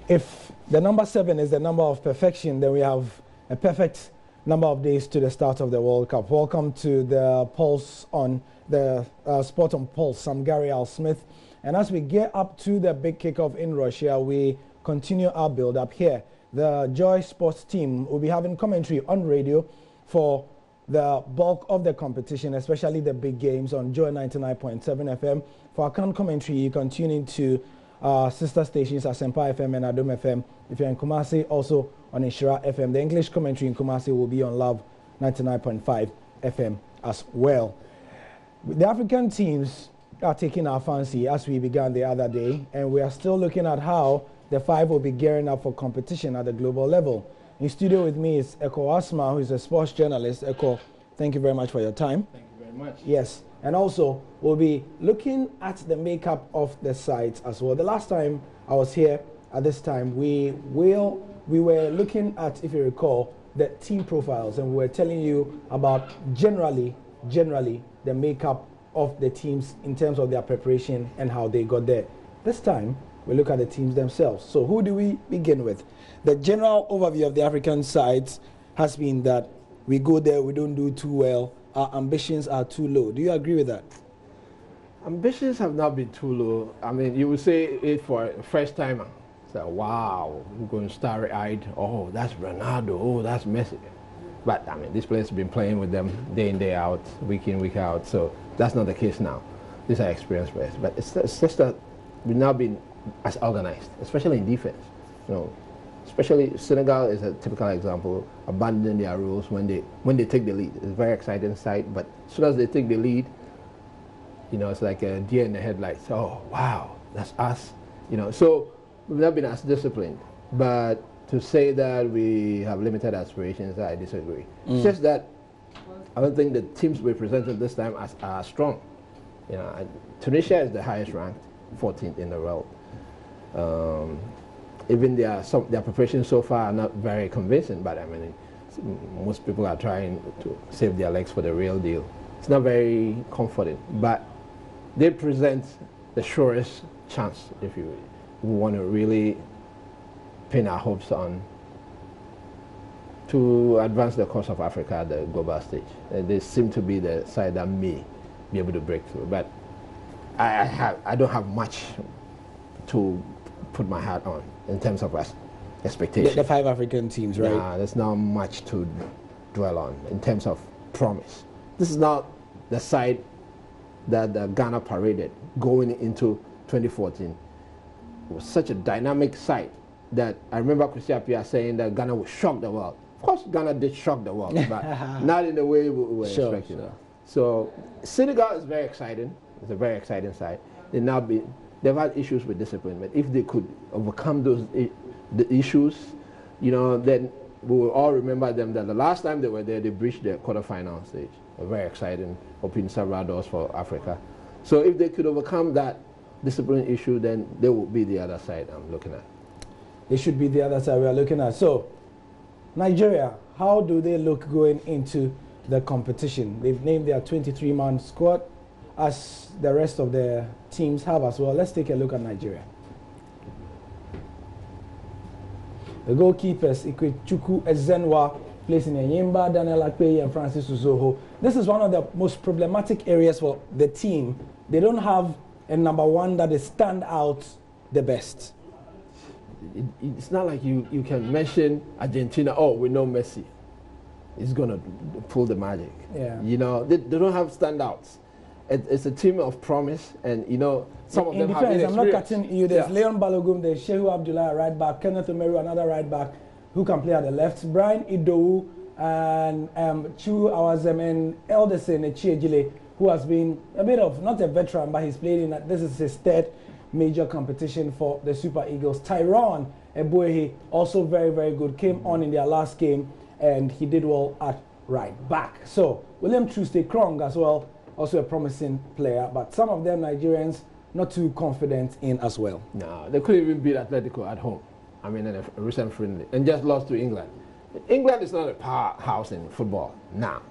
If the number 7 is the number of perfection, then we have a perfect number of days to the start of the World Cup. Welcome to the Pulse on the Sport on Pulse. I'm Gary Al Smith. And as we get up to the big kickoff in Russia, we continue our build-up here. The Joy Sports team will be having commentary on radio for the bulk of the competition, especially the big games on Joy 99.7 FM. For account commentary, you can tune into sister stations Asempa FM and Adom FM. If you're in Kumasi, also on Ishira FM. The English commentary in Kumasi will be on Love 99.5 FM as well. The African teams are taking our fancy as we began the other day, and we are still looking at how the 5 will be gearing up for competition at the global level. In studio with me is Eko Asma, who is a sports journalist. Eko, thank you very much for your time. Thank you very much. Yes, and also we'll be looking at the makeup of the sides as well. The last time I was here at this time, we were looking at, if you recall, the team profiles, and we were telling you about generally the makeup of the teams in terms of their preparation and how they got there. This time, we look at the teams themselves. So who do we begin with? The general overview of the African sides has been that we go there, we don't do too well, our ambitions are too low. Do you agree with that? Ambitions have not been too low. I mean, you would say it for a first timer. So, wow, we're going starry-eyed. Oh, that's Ronaldo. Oh, that's Messi. But, I mean, these players have been playing with them day in, day out, week in, week out. So that's not the case now. These are experienced players. But it's just that we've now been as organized, especially in defense. You know, especially Senegal is a typical example, abandoning their rules when they take the lead. It's a very exciting sight, but as soon as they take the lead, you know, it's like a deer in the headlights. Oh, wow, that's us. You know, so we've not been as disciplined. But to say that we have limited aspirations, I disagree. It's just that I don't think the teams we presented this time are strong. You know, Tunisia is the highest ranked, 14th in the world. Even their preparations so far are not very convincing, but I mean, most people are trying to save their legs for the real deal. It's not very comforting, but they present the surest chance if we want to really pin our hopes on to advance the cause of Africa at the global stage. They seem to be the side that may be able to break through, but I don't have much to put my hat on in terms of expectations. The 5 African teams, right? Nah, there's not much to dwell on in terms of promise. This is not the side that Ghana paraded going into 2014. It was such a dynamic side that I remember Kwesi Appiah saying that Ghana would shock the world. Of course, Ghana did shock the world, but not in the way we were expecting. Sure. So Senegal is very exciting. It's a very exciting side. They've had issues with discipline, but if they could overcome the issues, you know, then we will all remember them that the last time they were there, they breached the quarterfinal stage. Very exciting, opening several doors for Africa. So if they could overcome that discipline issue, then they will be the other side I'm looking at. They should be the other side we are looking at. So, Nigeria, how do they look going into the competition? They've named their 23-man squad, as the rest of the teams have as well. Let's take a look at Nigeria. The goalkeepers, Ikechukwu Ezenwa, plays in Enyimba, Daniel Akpeyi, and Francis Uzoho. This is one of the most problematic areas for the team. They don't have a number 1 that is stand out the best. It's not like you can mention Argentina, oh, we know Messi. He's going to pull the magic. Yeah. You know, they don't have standouts. It's a team of promise, and you know, some of them have defense, been I'm not cutting you. There's Leon Balogun, there's Shehu Abdullah, right back, Kenneth Omeru, another right back, who can play at the left, Brian Idowu, and Chu Awazem, and Elderson Echiejile, who has been a bit of, not a veteran, but he's played in, this is his 3rd major competition for the Super Eagles. Tyrone Ebuehi, also very, very good, came on in their last game, and he did well at right back. So, William Tuesday Krong as well, also a promising player, but some of them Nigerians not too confident in as well. No, they couldn't even beat Atletico at home. I mean, in a recent friendly, and just lost to England. England is not a powerhouse in football now.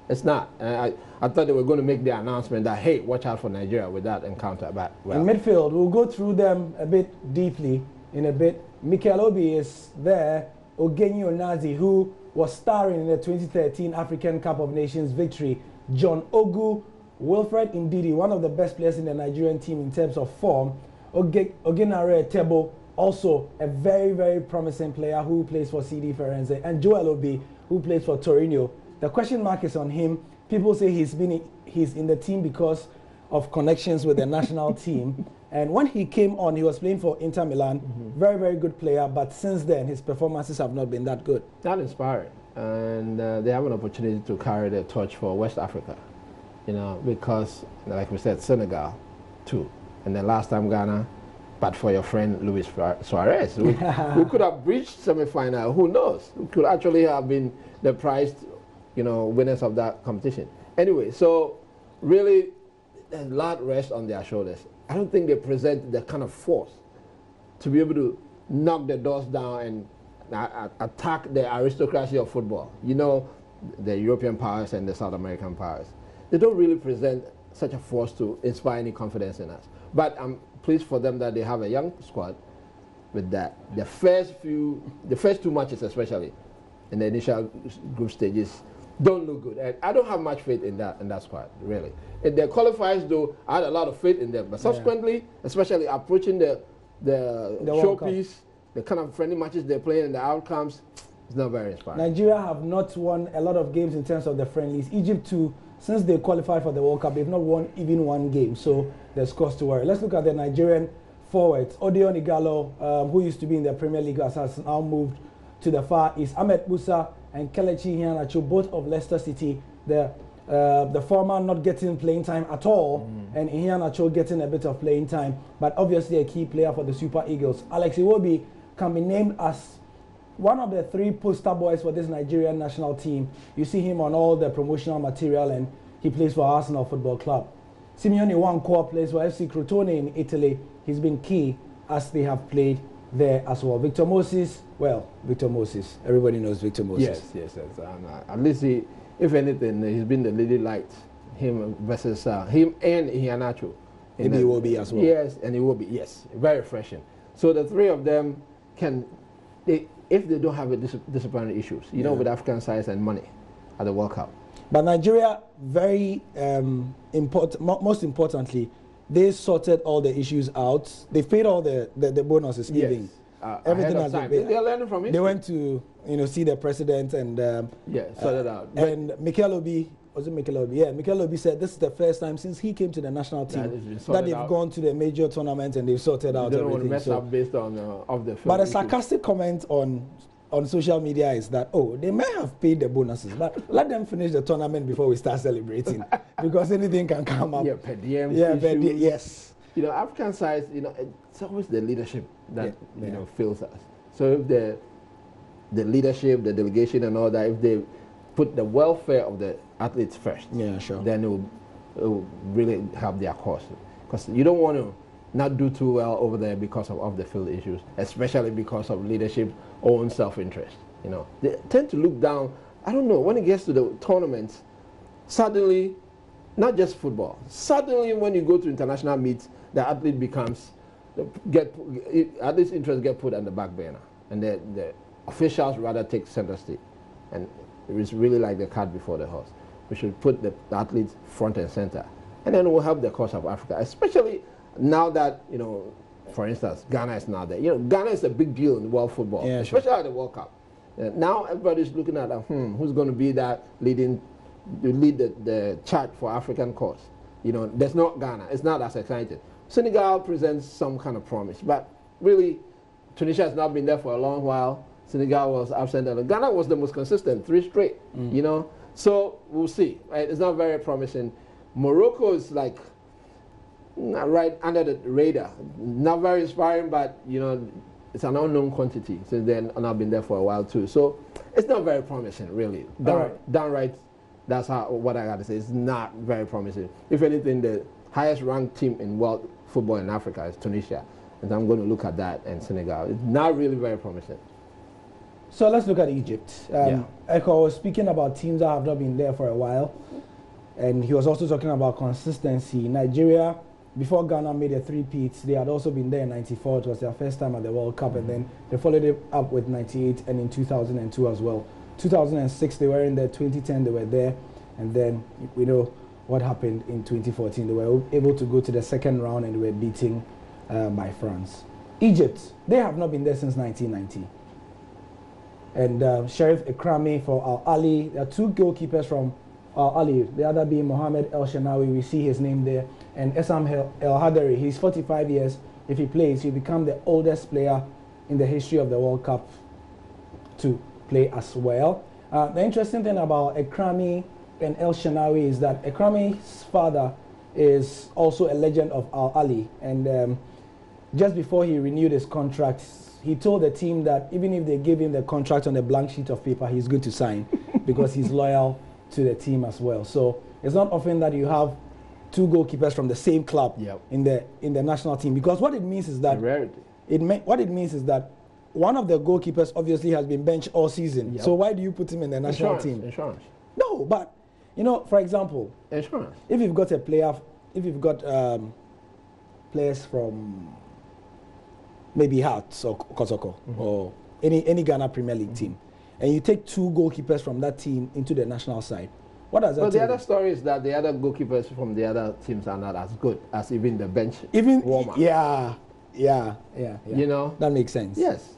It's not. I thought they were going to make the announcement that, hey, watch out for Nigeria with that encounter. But well. In midfield, we'll go through them a bit deeply. in a bit. Mikel Obi is there. Ogenyi Onazi, who was starring in the 2013 African Cup of Nations victory. John Ogu, Wilfred Ndidi, one of the best players in the Nigerian team in terms of form. Ogenare Tebo, also a very, very promising player who plays for CD Firenze. And Joel Obi, who plays for Torino. The question mark is on him. People say he's in the team because of connections with the national team. And when he came on, he was playing for Inter Milan. Very, very good player. But since then, his performances have not been that good. Not inspiring. And they have an opportunity to carry the torch for West Africa. You know, because, like we said, Senegal, too. And then last time Ghana, but for your friend Luis Suarez, we could have reached semi-final. Who knows? We could actually have been the prized, you know, winners of that competition. Anyway, so really, a lot rests on their shoulders. I don't think they present the kind of force to be able to knock the doors down and attack the aristocracy of football. You know, the European powers and the South American powers. They don't really present such a force to inspire any confidence in us. But I'm pleased for them that they have a young squad with that. The first two matches especially, in the initial group stages, don't look good. And I don't have much faith in that squad, really. In the qualifiers, though, I had a lot of faith in them. But subsequently, especially approaching the showpiece, the kind of friendly matches they're playing and the outcomes, it's not very inspiring. Nigeria have not won a lot of games in terms of the friendlies. Egypt, too, since they qualified for the World Cup, they've not won even one game. So there's cause to worry. Let's look at the Nigerian forwards. Odion Igalo, who used to be in the Premier League, has now moved to the Far East. Ahmed Musa and Kelechi Iheanacho, both of Leicester City. The former not getting playing time at all, and Iheanacho getting a bit of playing time, but obviously a key player for the Super Eagles. Alex Iwobi can be named as one of the 3 poster boys for this Nigerian national team. You see him on all the promotional material, and he plays for Arsenal Football Club. Simeone Nwankwo plays for FC Crotone in Italy. He's been key as they have played there as well. Victor Moses, everybody knows Victor Moses. Yes. At least if anything, he's been the leading light. Him versus him and Iheanacho. Maybe he will be as well. Yes, and he will be. Yes, very refreshing. So the 3 of them can, if they don't have disciplinary issues, you know, with African size and money at the World Cup. But Nigeria, very important. Most importantly, they sorted all the issues out. They paid all the bonuses. Yes. Everything has been paid. They're learning from it. They went to see the president and sorted out. And Mikel Obi, was it Mikel Obi? Yeah, Mikel Obi said this is the first time since he came to the national team that they've gone to the major tournament and they've sorted out everything. They don't want to mess up based on of the. But a sarcastic comment on social media is that, they may have paid the bonuses, but let them finish the tournament before we start celebrating, because anything can come up. Yeah, per diem. Yes. You know, African sides, you know, it's always the leadership that you know fails us. So if the leadership, the delegation, and all that, if they put the welfare of the athletes first, then it will really help their cause. Because you don't want to not do too well over there because of the field issues, especially because of leadership own self-interest. You know, they tend to look down. I don't know, when it gets to the tournaments, suddenly, not just football, suddenly when you go to international meets, the athlete becomes athlete's interest get put on the back burner, and the officials rather take center stage, and it's really like the cart before the horse. We should put the athletes front and center, and then we'll help the cause of Africa, especially now that, you know, for instance, Ghana is now there. You know, Ghana is a big deal in world football, especially at the World Cup. Now everybody's looking at who's going to be that lead the charge for African cause. You know, there's not Ghana. It's not as exciting. Senegal presents some kind of promise, but really, Tunisia has not been there for a long while. Senegal was absent, and Ghana was the most consistent, 3 straight. You know, so we'll see. Right? It's not very promising. Morocco is like right under the radar, not very inspiring, but you know, it's an unknown quantity since they've not been there for a while too. So it's not very promising, really. Downright, that's what I got to say. It's not very promising. If anything, the highest ranked team in world football in Africa is Tunisia, and I'm going to look at that and Senegal. It's not really very promising. So let's look at Egypt. Echo was speaking about teams that have not been there for a while, and he was also talking about consistency. Nigeria before Ghana made a three-peat, they had also been there in '94. It was their first time at the World Cup, and then they followed it up with '98 and in 2002 as well. 2006 they were in there. 2010 they were there, and then we know what happened in 2014. They were able to go to the second round and they were beaten by France. Egypt, they have not been there since 1990. And Sheriff Ekrami for Al Ahly. There are two goalkeepers from Al Ahly, the other being Mohamed El Shenawi. We see his name there. And Essam El Hadari, he's 45 years. If he plays, he'll become the oldest player in the history of the World Cup to play as well. The interesting thing about Ekrami and El Shenawi is that Ekrami's father is also a legend of Al Ahly. And just before he renewed his contract, he told the team that even if they gave him the contract on a blank sheet of paper, he's good to sign because he's loyal to the team as well. So it's not often that you have two goalkeepers from the same club in the national team, because what it means is that what it means is that one of the goalkeepers obviously has been benched all season. So why do you put him in the national team? Insurance. No, but you know, for example, insurance. If you've got a player, if you've got players from maybe Hearts or Kosoko or any Ghana Premier League team, and you take two goalkeepers from that team into the national side, what does that But tell the other you? story is that the other goalkeepers from the other teams are not as good as even the bench warmer. Yeah. You know? That makes sense. Yes.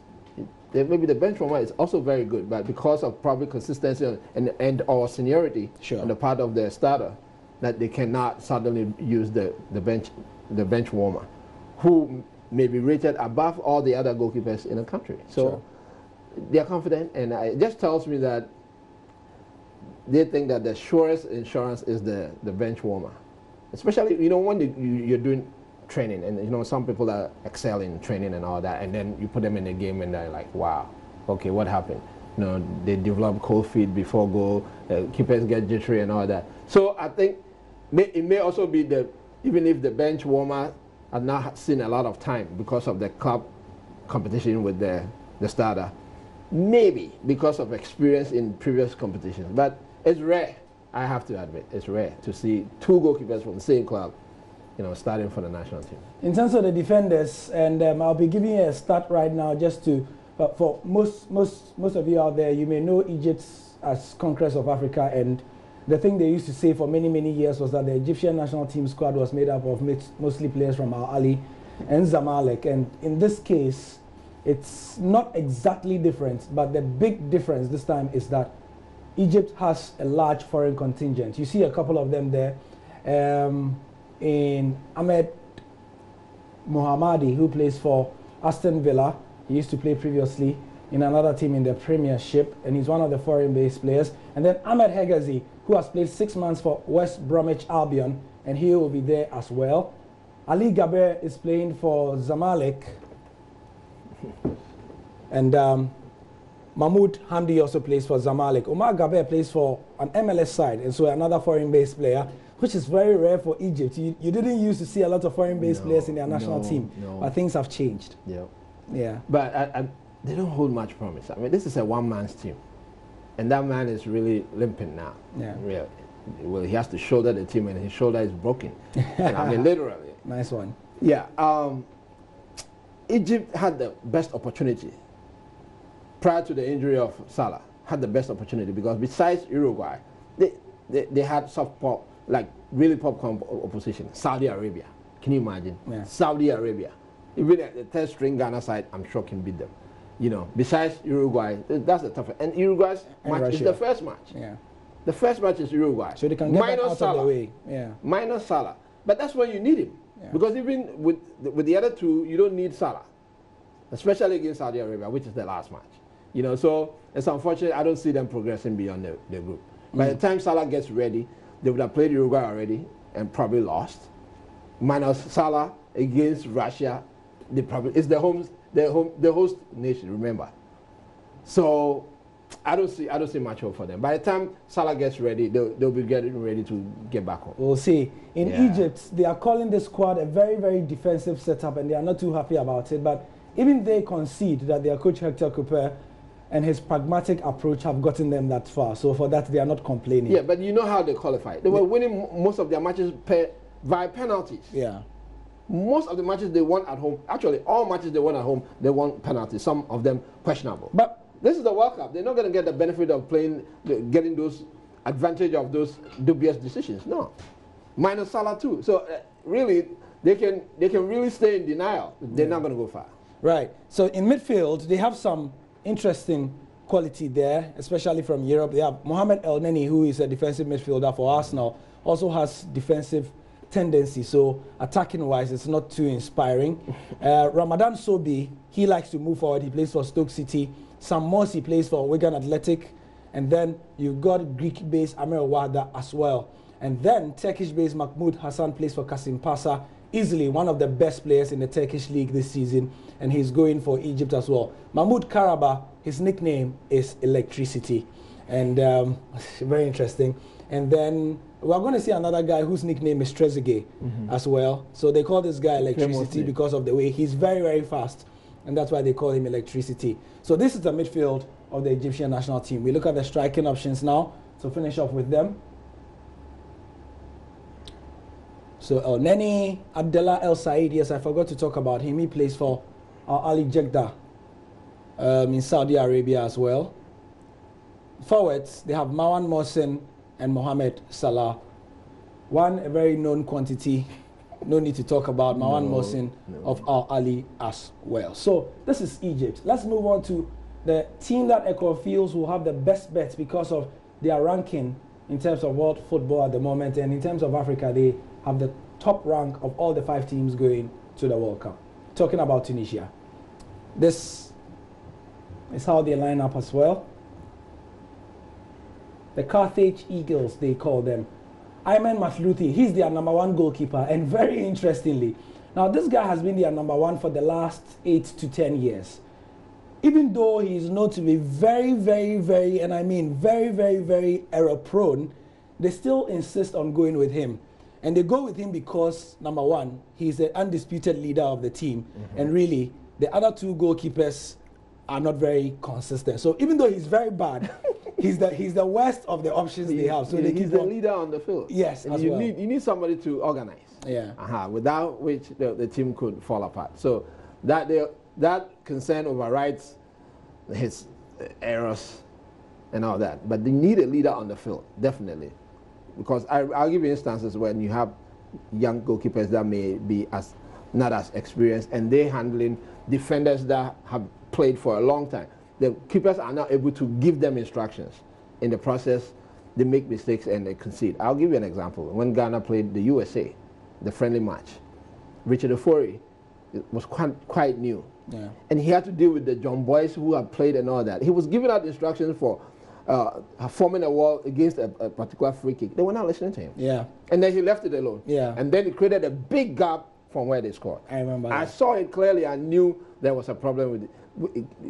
Maybe the bench warmer is also very good, but because of probably consistency and or seniority on the part of the starter, that they cannot suddenly use the bench warmer, who may be rated above all the other goalkeepers in the country. So they are confident, and it just tells me that they think that the surest insurance is the bench warmer. Especially, you know, when you're doing training, and you know, some people that excel in training and all that, and then you put them in the game and they're like, wow, okay, what happened? You know, they develop cold feet before goal, keepers get jittery and all that. So I think it may also be even if the bench warmer have not seen a lot of time because of the club competition with the starter, maybe because of experience in previous competitions. But it's rare, I have to admit, it's rare to see two goalkeepers from the same club, you know, starting for the national team. In terms of the defenders, and I'll be giving you a stat right now just to, for most of you out there, you may know Egypt as conquerors of Africa, and the thing they used to say for many, many years was that the Egyptian national team squad was made up of mostly players from Al Ahly and Zamalek. And in this case, it's not exactly different, but the big difference this time is that Egypt has a large foreign contingent. You see a couple of them there. In Ahmed Mohammadi, who plays for Aston Villa. He used to play previously in another team in the Premiership, and he's one of the foreign-based players. And then Ahmed Hegazi, who has played 6 months for West Bromwich Albion, and he will be there as well. Ali Gaber is playing for Zamalek. And Mahmoud Hamdi also plays for Zamalek. Omar Gaber plays for an MLS side, and so another foreign-based player, which is very rare for Egypt. You didn't used to see a lot of foreign-based players in their national team, but things have changed. Yeah. But they don't hold much promise. I mean, this is a one-man's team, and that man is really limping now. Yeah. Really. Well, he has to shoulder the team, and his shoulder is broken. I mean, literally. Nice one. Yeah. Egypt had the best opportunity prior to the injury of Salah. Had the best opportunity because besides Uruguay, they had soft pop, like really popcorn opposition. Saudi Arabia. Can you imagine? Yeah. Saudi Arabia. Even at the third string Ghana side, I'm sure can beat them. You know, besides Uruguay, that's the toughest. And Uruguay's match is the first match. Yeah. The first match is Uruguay. So they can get out Salah. Of the way. Yeah. Minus Salah. But that's when you need him. Yeah. Because even with the other two, you don't need Salah. Especially against Saudi Arabia, which is the last match. You know, so it's unfortunate. I don't see them progressing beyond the group. By the time Salah gets ready, they would have played Uruguay already and probably lost. Minus Salah against Russia, it's the host nation. Remember, so I don't see much hope for them. By the time Salah gets ready, they'll be getting ready to get back home. We'll see. In Egypt, they are calling the squad a very, very defensive setup, and they are not too happy about it. But even they concede that their coach Hector Cooper and his pragmatic approach have gotten them that far. So for that, they are not complaining. Yeah, but you know how they qualify. They were winning most of their matches via penalties. Yeah. Most of the matches they won at home, actually all matches they won at home, they won penalties. Some of them questionable. But this is the World Cup. They're not going to get the benefit of getting those advantage of those dubious decisions. No, minus Salah too. So really, they can really stay in denial. They're not going to go far. Right. So in midfield, they have some interesting quality there, especially from Europe. They have Mohamed El Neni, who is a defensive midfielder for Arsenal, also has defensive tendency. So attacking-wise, it's not too inspiring. Ramadan Sobi, he likes to move forward. He plays for Stoke City. Sam Morsi plays for Wigan Athletic. And then you've got Greek-based Amir Wada as well. And then Turkish-based Mahmoud Hassan plays for Kasim Pasa. Easily one of the best players in the Turkish league this season, and he's going for Egypt as well. Mahmoud Karaba, his nickname is Electricity, and very interesting. And then we're going to see another guy whose nickname is Trezeguet as well. So they call this guy Electricity because of the way he's very, very fast, and that's why they call him Electricity. So this is the midfield of the Egyptian national team. We look at the striking options now to finish off with them. So El Neni, Abdullah El Said, yes, I forgot to talk about him. He plays for Ali Jeddah in Saudi Arabia as well. Forwards, they have Marwan Mohsen and Mohamed Salah. One, a very known quantity, no need to talk about Marwan Mohsen of Al Ali as well. So this is Egypt. Let's move on to the team that Echo feels will have the best bets because of their ranking in terms of world football at the moment, and in terms of Africa, they have the top rank of all the 5 teams going to the World Cup. Talking about Tunisia. This is how they line up as well. The Carthage Eagles, they call them. Ayman Mathlouthi, he's their #1 goalkeeper, and very interestingly, now this guy has been their #1 for the last 8 to 10 years. Even though he is known to be very, very, very, and I mean very, very, very error-prone, they still insist on going with him. And they go with him because, #1, he's the undisputed leader of the team. And really, the other 2 goalkeepers are not very consistent. So even though he's very bad, he's the worst of the options they have. So he's the leader on the field. Yes, and you need somebody to organize. Yeah. Without which the team could fall apart. So that concern overrides his errors and all that. But they need a leader on the field, definitely. Because I'll give you instances when you have young goalkeepers that may be not as experienced, and they're handling defenders that have played for a long time. The keepers are not able to give them instructions. In the process, they make mistakes and they concede. I'll give you an example. When Ghana played the USA, the friendly match, Richard Ofori was quite new. Yeah. And he had to deal with the John Boys who had played and all that. He was giving out instructions for forming a wall against a particular free kick. They were not listening to him. Yeah. And then he left it alone. Yeah. And then it created a big gap from where they scored. I remember that. I saw it clearly. I knew there was a problem with it.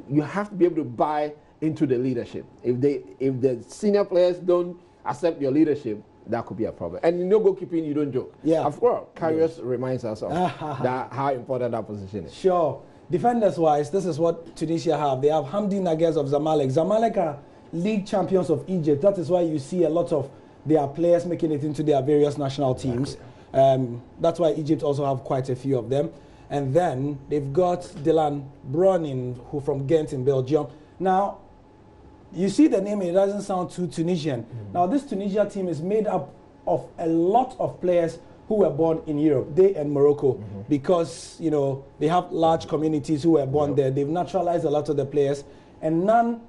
You have to be able to buy into the leadership. If the senior players don't accept your leadership, that could be a problem. And in no goalkeeping, you don't joke. Yeah. Of course, Karius reminds us of how important that position is. Sure. Defenders-wise, this is what Tunisia have. They have Hamdi Naguez of Zamalek. Zamalek are league champions of Egypt. That is why you see a lot of their players making it into their various national teams. That's why Egypt also have quite a few of them. And then they've got Dylan Bronin, who from Ghent in Belgium. Now, you see the name, it doesn't sound too Tunisian. Now, this Tunisia team is made up of a lot of players who were born in Europe, they and Morocco, because, you know, they have large communities who were born there. They've naturalized a lot of the players, and none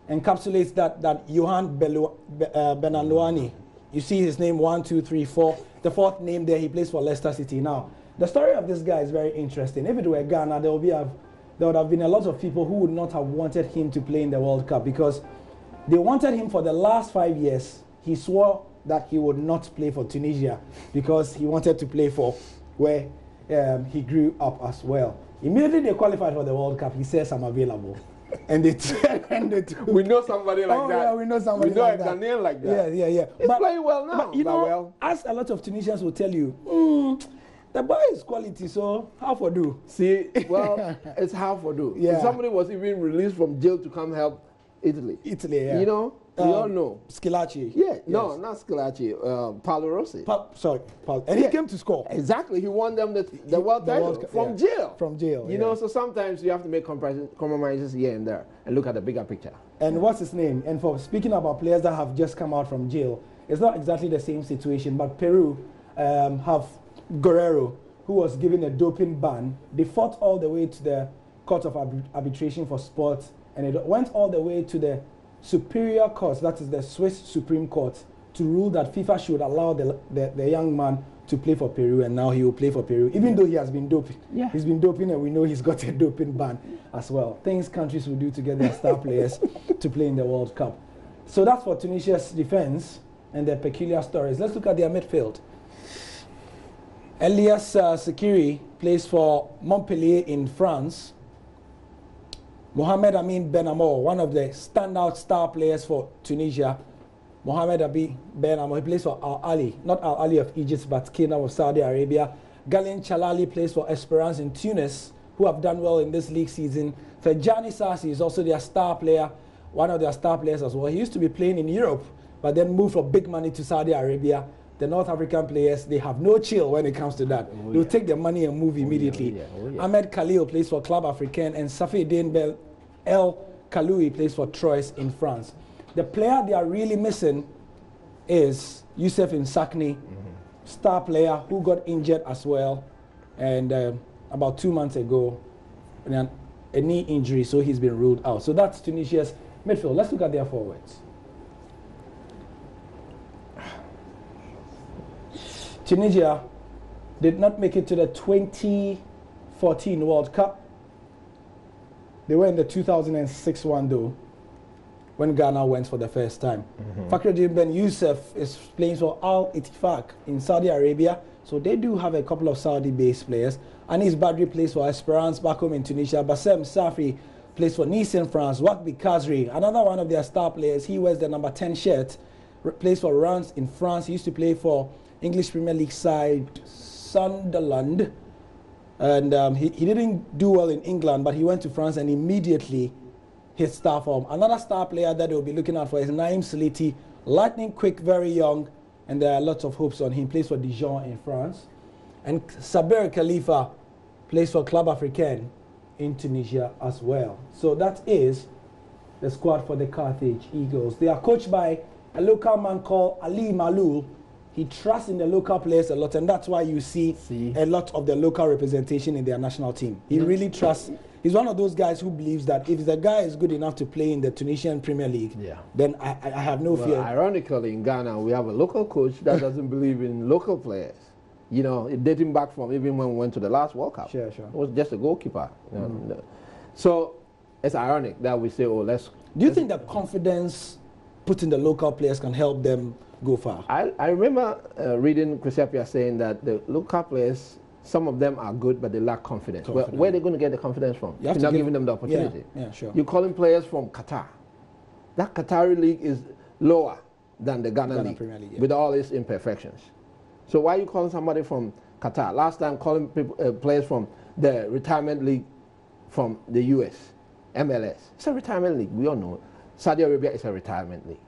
encapsulates that Johan Benanouani. You see his name 1, 2, 3, 4. The 4th name there, he plays for Leicester City. Now, the story of this guy is very interesting. If it were Ghana, there would have been a lot of people who would not have wanted him to play in the World Cup because they wanted him for the last 5 years. He swore that he would not play for Tunisia because he wanted to play for where he grew up as well. Immediately they qualified for the World Cup, he says, I'm available. And they took. We know somebody like that. Yeah, we know somebody like that. We know a Ghanaian like that. Yeah. He's playing well now. But you know, as a lot of Tunisians will tell you, the boy is quality, so how for do? See, well, it's how for do. Yeah. Somebody was even released from jail to come help Italy. Yeah. You know, we all know. Scilacci. Yeah, Yes. no, not Scilacci. Paolo Rossi. And he came to score. Exactly, he won them the world title from jail. From jail. You know, so sometimes you have to make compromises here and there and look at the bigger picture. And what's his name? And for speaking about players that have just come out from jail, it's not exactly the same situation, but Peru have Guerrero, who was given a doping ban. They fought all the way to the Court of Arbitration for Sport, and it went all the way to the Superior Court, that is the Swiss Supreme Court, to rule that FIFA should allow the young man to play for Peru, and now he will play for Peru, even though he has been doping. Yeah. He's been doping, and we know he's got a doping ban as well. Things countries will do to get their star players to play in the World Cup. So that's for Tunisia's defense and their peculiar stories. Let's look at their midfield. Elias Sekiri plays for Montpellier in France. Mohamed Amin Ben Amour, one of the standout star players for Tunisia. Mohamed Amin Ben Amour, he plays for Al Ali, not Al Ali of Egypt, but Kingdom of Saudi Arabia. Galin Chalali plays for Esperance in Tunis, who have done well in this league season. Fejani Sassi is also their star player, one of their star players as well. He used to be playing in Europe, but then moved for big money to Saudi Arabia. The North African players, they have no chill when it comes to that. They'll take their money and move immediately. Ahmed Khalil plays for Club Africain, and Safieddine El Kaloui plays for Troyes in France. The player they are really missing is Youssef Nsakni, star player who got injured as well, and about 2 months ago, a knee injury, so he's been ruled out. So that's Tunisia's midfield. Let's look at their forwards. Tunisia did not make it to the 2014 World Cup. They were in the 2006 one though, when Ghana went for the first time. Fakhreddine Ben Youssef is playing for Al Ittifaq in Saudi Arabia, so they do have a couple of Saudi-based players. Anis Badri plays for Esperance back home in Tunisia. Bassem Safri plays for Nice in France. Wakbi Kazri, another one of their star players, he wears the number 10 shirt, plays for Reims in France. He used to play for English Premier League side Sunderland, and he didn't do well in England, but he went to France and immediately hit star form. Another star player that they'll be looking out for is Naim Sliti, lightning quick, very young, and there are lots of hopes on him. He plays for Dijon in France. And Saber Khalifa plays for Club Africain in Tunisia as well. So that is the squad for the Carthage Eagles. They are coached by a local man called Ali Malul. He trusts in the local players a lot, and that's why you see a lot of the local representation in their national team. He really trusts. He's one of those guys who believes that if the guy is good enough to play in the Tunisian Premier League, then I have no fear. Ironically, in Ghana, we have a local coach that doesn't believe in local players. You know, dating back from even when we went to the last World Cup. Sure. It was just a goalkeeper. So it's ironic that we say, oh, let's... Do you think that confidence put in the local players can help them go far? I remember reading Chris Appiah saying that the local players, some of them are good, but they lack confidence. Where are they going to get the confidence from? You're not giving them the opportunity. Yeah, sure. You're calling players from Qatar. That Qatari league is lower than the Ghana league, Premier League, with all its imperfections. So why are you calling somebody from Qatar? Last time calling players from the retirement league from the US, MLS. It's a retirement league, we all know. Saudi Arabia is a retirement league.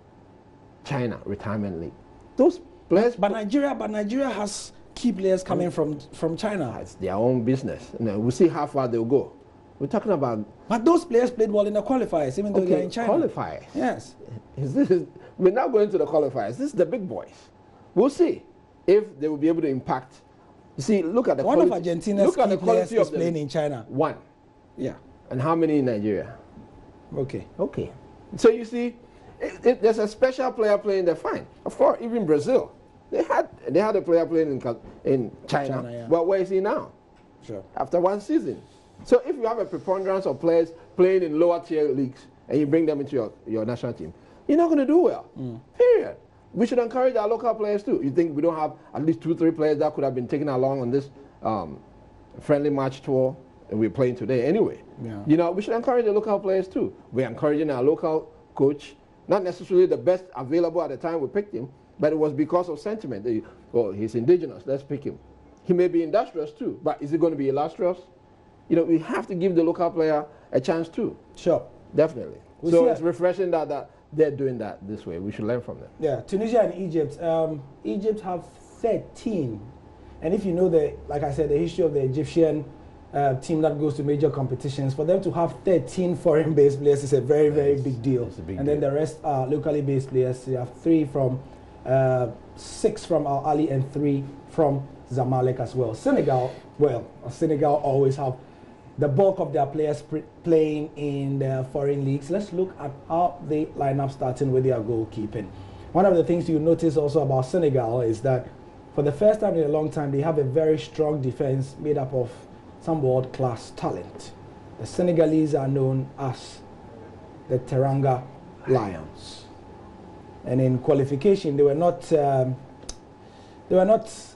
China, retirement league. Those players... But Nigeria has key players coming from China. It's their own business. We'll see how far they'll go. We're talking about... But those players played well in the qualifiers, even though they're in China. Qualifiers? Yes. We're now going to the qualifiers. This is the big boys. We'll see if they will be able to impact. You see, look at the quality. One of Argentina's key players is playing in China. One. Yeah. And how many in Nigeria? Okay. So you see, there's a special player playing there, fine. Of course, even Brazil, they had a player playing in China. Yeah. But where is he now? Sure. After one season. So if you have a preponderance of players playing in lower tier leagues and you bring them into your national team, you're not going to do well. Period. We should encourage our local players too. You think we don't have at least 2-3 players that could have been taken along on this friendly match tour and we're playing today anyway? Yeah. You know, we should encourage the local players too. We're encouraging our local coach, not necessarily the best available at the time we picked him, but it was because of sentiment. He's indigenous, let's pick him. He may be industrious too, but is he going to be illustrious? You know, we have to give the local player a chance too. Sure. Definitely. So it's refreshing that they're doing that this way. We should learn from them. Yeah, Tunisia and Egypt. Egypt have 13. And if you know like I said, the history of the Egyptian team that goes to major competitions, for them to have 13 foreign-based players is a very, very big deal. Then the rest are locally based players. You have 6 from Al Ali and 3 from Zamalek as well. Senegal always have the bulk of their players playing in the foreign leagues. Let's look at how they line up, starting with their goalkeeping. One of the things you notice also about Senegal is that for the first time in a long time, they have a very strong defense made up of some world-class talent. The Senegalese are known as the Teranga Lions. And in qualification, they were not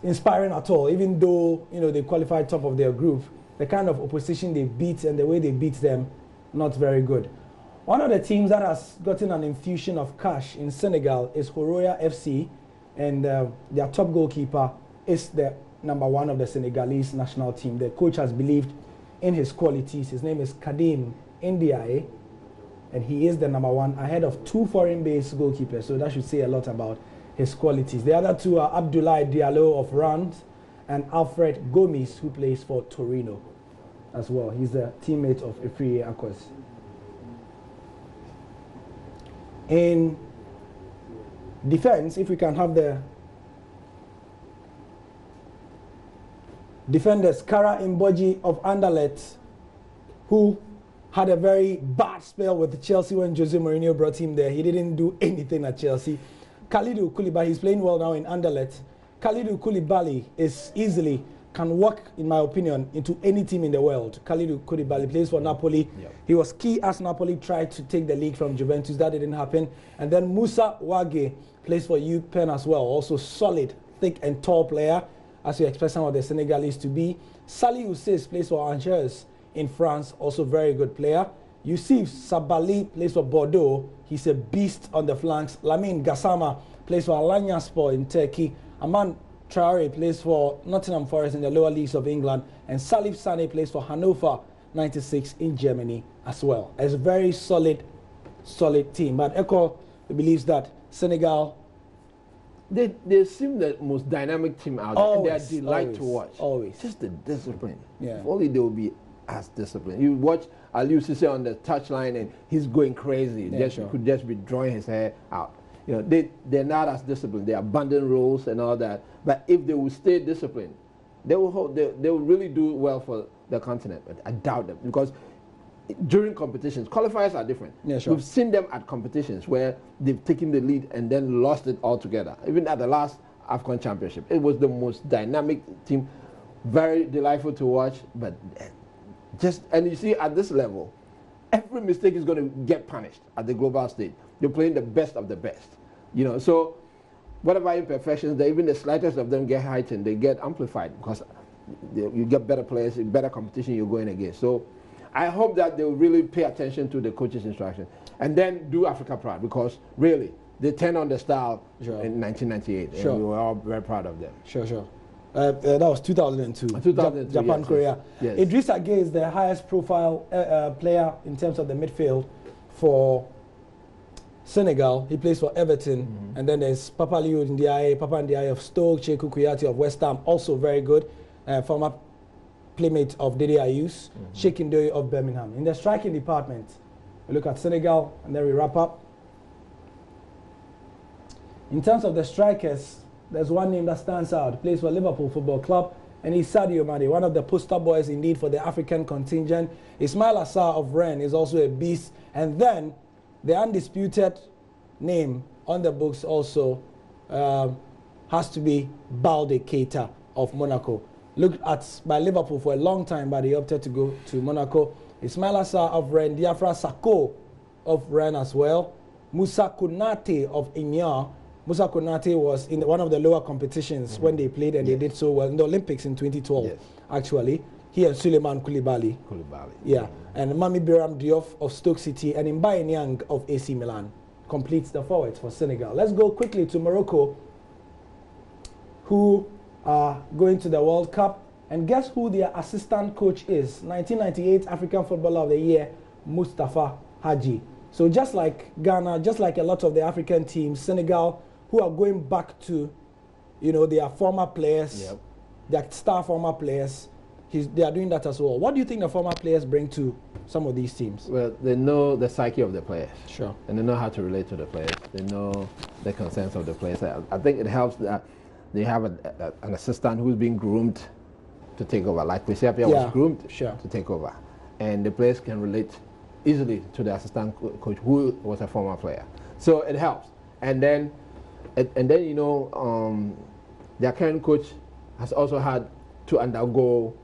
inspiring at all, even though they qualified top of their group. The kind of opposition they beat and the way they beat them, not very good. One of the teams that has gotten an infusion of cash in Senegal is Horoya FC, and their top goalkeeper is the #1 of the Senegalese national team. The coach has believed in his qualities. His name is Kadim Ndiaye, and he is the #1 ahead of 2 foreign-based goalkeepers, so that should say a lot about his qualities. The other 2 are Abdoulaye Diallo of Rennes and Alfred Gomis, who plays for Torino as well. He's a teammate of Efriye Akos. In defense, if we can have the defenders, Kara Imboji of Anderlecht, who had a very bad spell with Chelsea when Jose Mourinho brought him there. He didn't do anything at Chelsea. Kalidou Koulibaly, he's playing well now in Anderlecht. Kalidou Koulibaly can walk, in my opinion, into any team in the world. Kalidou Koulibaly plays for Napoli. Yep. He was key as Napoli tried to take the league from Juventus. That didn't happen. And then Moussa Wagué plays for UPenn as well. Also solid, thick and tall player, as you expect some of the Senegalese to be. Salih Ousseis plays for Angers in France. Also very good player. Youssouf Sabali plays for Bordeaux. He's a beast on the flanks. Lamine Gassama plays for Alanyaspor in Turkey. Aman Traore plays for Nottingham Forest in the lower leagues of England. And Salif Sane plays for Hannover 96 in Germany as well. It's a very solid team. But Eko believes that Senegal... They seem the most dynamic team out there. And they are a delight to watch. Always. Just the discipline. Yeah. If only they will be as disciplined. You watch Aliou Cissé on the touchline and he's going crazy. Yeah, He could just be drawing his hair out. They're not as disciplined. They abandon rules and all that. But if they will stay disciplined, they will really do well for the continent. But I doubt them, because during competitions, qualifiers are different. Yeah, sure. We've seen them at competitions where they've taken the lead and then lost it altogether. Even at the last AFCON Championship, it was the most dynamic team, very delightful to watch. But and you see, at this level, every mistake is going to get punished at the global stage. You're playing the best of the best, So whatever imperfections, even the slightest of them get heightened, they get amplified, because you get better players, better competition you're going against. So I hope that they will really pay attention to the coach's instruction and then do Africa proud, because really they turned on the style in 1998. Sure. And we were all very proud of them. Sure. That was 2002. 2002, Japan, yes, Korea. Yes. Idrissa Gueye is the highest profile player in terms of the midfield for Senegal. He plays for Everton. Mm-hmm. And then there's Papa Ndiaye of Stoke, Cheku Kouyaté of West Ham, also very good. Former playmate of Dede Ayus, Sheikh Ndoye of Birmingham. In the striking department, we look at Senegal and then we wrap up. In terms of the strikers, there's one name that stands out. He plays for Liverpool Football Club, and he's Sadio Mane, one of the poster boys indeed for the African contingent. Ismail Assar of Rennes is also a beast. And then the undisputed name on the books also has to be Balde Keita of Monaco. Looked at by Liverpool for a long time, but he opted to go to Monaco. Ismail Assar of Rennes, Diafra Sakho of Rennes as well. Moussa Konate of Ignan. Moussa Konate was in one of the lower competitions when they played, and they did so well in the Olympics in 2012, actually. He and Suleiman Koulibaly. Yeah. And Mami Biram Diop of Stoke City and Mbaye Niang of AC Milan completes the forwards for Senegal. Let's go quickly to Morocco, who are going to the World Cup. And guess who their assistant coach is? 1998 African Footballer of the Year, Mustafa Haji. So just like Ghana, just like a lot of the African teams, Senegal, who are going back to, their former players, their star former players, they are doing that as well. What do you think the former players bring to some of these teams? Well, they know the psyche of the players. Sure. And they know how to relate to the players. They know the concerns of the players. I think it helps that they have an assistant who's being groomed to take over. Like Prisapia was groomed to take over. And the players can relate easily to the assistant coach who was a former player. So it helps. And then their current coach has also had to undergo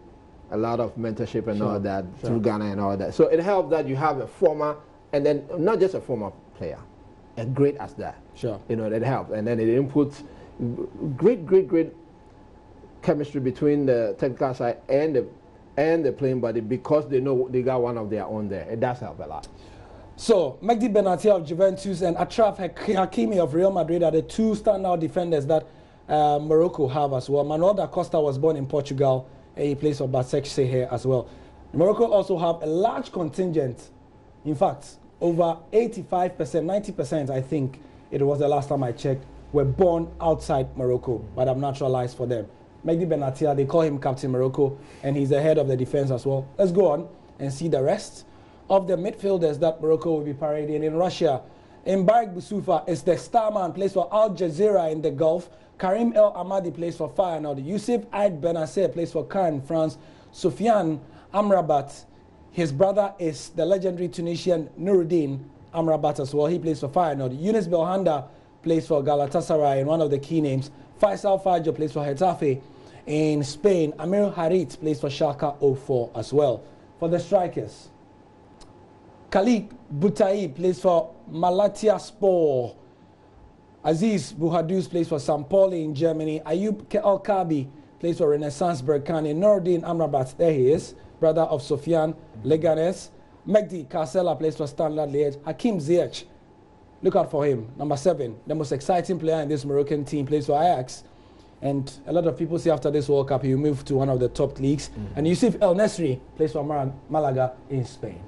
a lot of mentorship and all that through Ghana and all that. So it helps that you have a former, and then not just a former player, a great as that. Sure. It helps. And then it inputs great chemistry between the technical side and the playing body, because they know they got one of their own there. It does help a lot. So, Mehdi Benatia of Juventus and Achraf Hakimi of Real Madrid are the two standout defenders that Morocco have as well. Manuel da Costa was born in Portugal, and he plays for Basaksehir here as well. Morocco also have a large contingent. In fact, over 85%, 90%, I think it was the last time I checked, were born outside Morocco, but have naturalized for them. Mehdi Benatia, they call him Captain Morocco, and he's the head of the defense as well. Let's go on and see the rest of the midfielders that Morocco will be parading in Russia. Mbarak Boussoufa is the star man, plays for Al Jazeera in the Gulf. Karim El Amadi plays for Feyenoord. Youssef Aid Benasser plays for Caen in France. Soufiane Amrabat, his brother is the legendary Tunisian Noureddin Amrabat as well. He plays for Feyenoord. Yunus Belhanda plays for Galatasaray and one of the key names. Faisal Fajo plays for Getafe in Spain. Amir Harit plays for Schalke 04 as well. For the strikers, Khalid Boutaï plays for Malatyaspor. Aziz Bouhadouz plays for St. Pauli in Germany. Ayub El-Kabi plays for Renaissance Berkane. Noureddin Amrabat, there he is, brother of Sofiane Leganes. Mehdi Karsela plays for Standard Liège. Hakim Ziyech, look out for him, number 7, the most exciting player in this Moroccan team, plays for Ajax. And a lot of people say after this World Cup he will move to one of the top leagues. And Yusuf El Nesri plays for Malaga in Spain.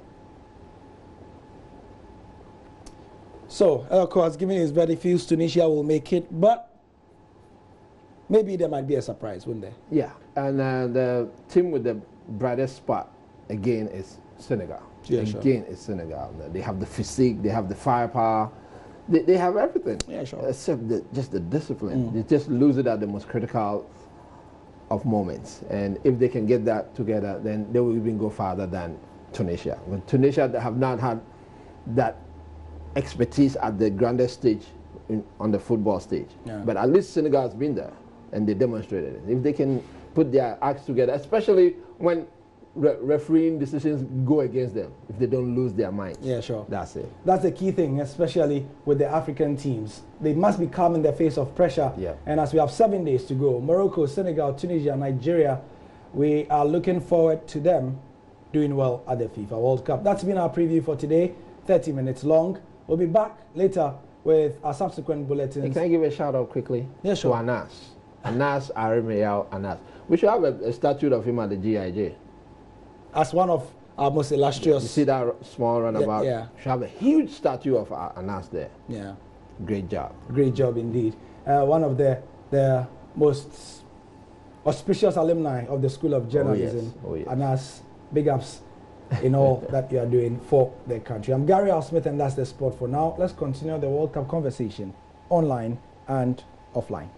So, Elko has given his very feels Tunisia will make it, but maybe there might be a surprise, wouldn't there? Yeah, and the team with the brightest spot, again, is Senegal. Yeah, again, it's Senegal. They have the physique, they have the firepower, they have everything. Yeah, sure. Except just the discipline. They just lose it at the most critical of moments. And if they can get that together, then they will even go farther than Tunisia. But Tunisia, they have not had that expertise at the grandest stage on the football stage. Yeah. But at least Senegal has been there and they demonstrated it. If they can put their acts together, especially when refereeing decisions go against them, if they don't lose their minds. Yeah, sure. That's it. That's the key thing, especially with the African teams. They must be calm in the face of pressure. Yeah. And as we have 7 days to go, Morocco, Senegal, Tunisia, Nigeria, we are looking forward to them doing well at the FIFA World Cup. That's been our preview for today, 30 minutes long. We'll be back later with our subsequent bulletins. Can I give a shout out quickly? Yeah, sure. To Anas Arimeyal Anas. We should have a statue of him at the GIJ. As one of our most illustrious. You see that small runabout? Yeah. We should have a huge statue of Anas there. Yeah. Great job. Great job indeed. One of the most auspicious alumni of the School of Journalism. Oh, yes. Anas, big ups in all that you are doing for the country. I'm Gary Al Smith, and that's the sport for now. Let's continue the World Cup conversation online and offline.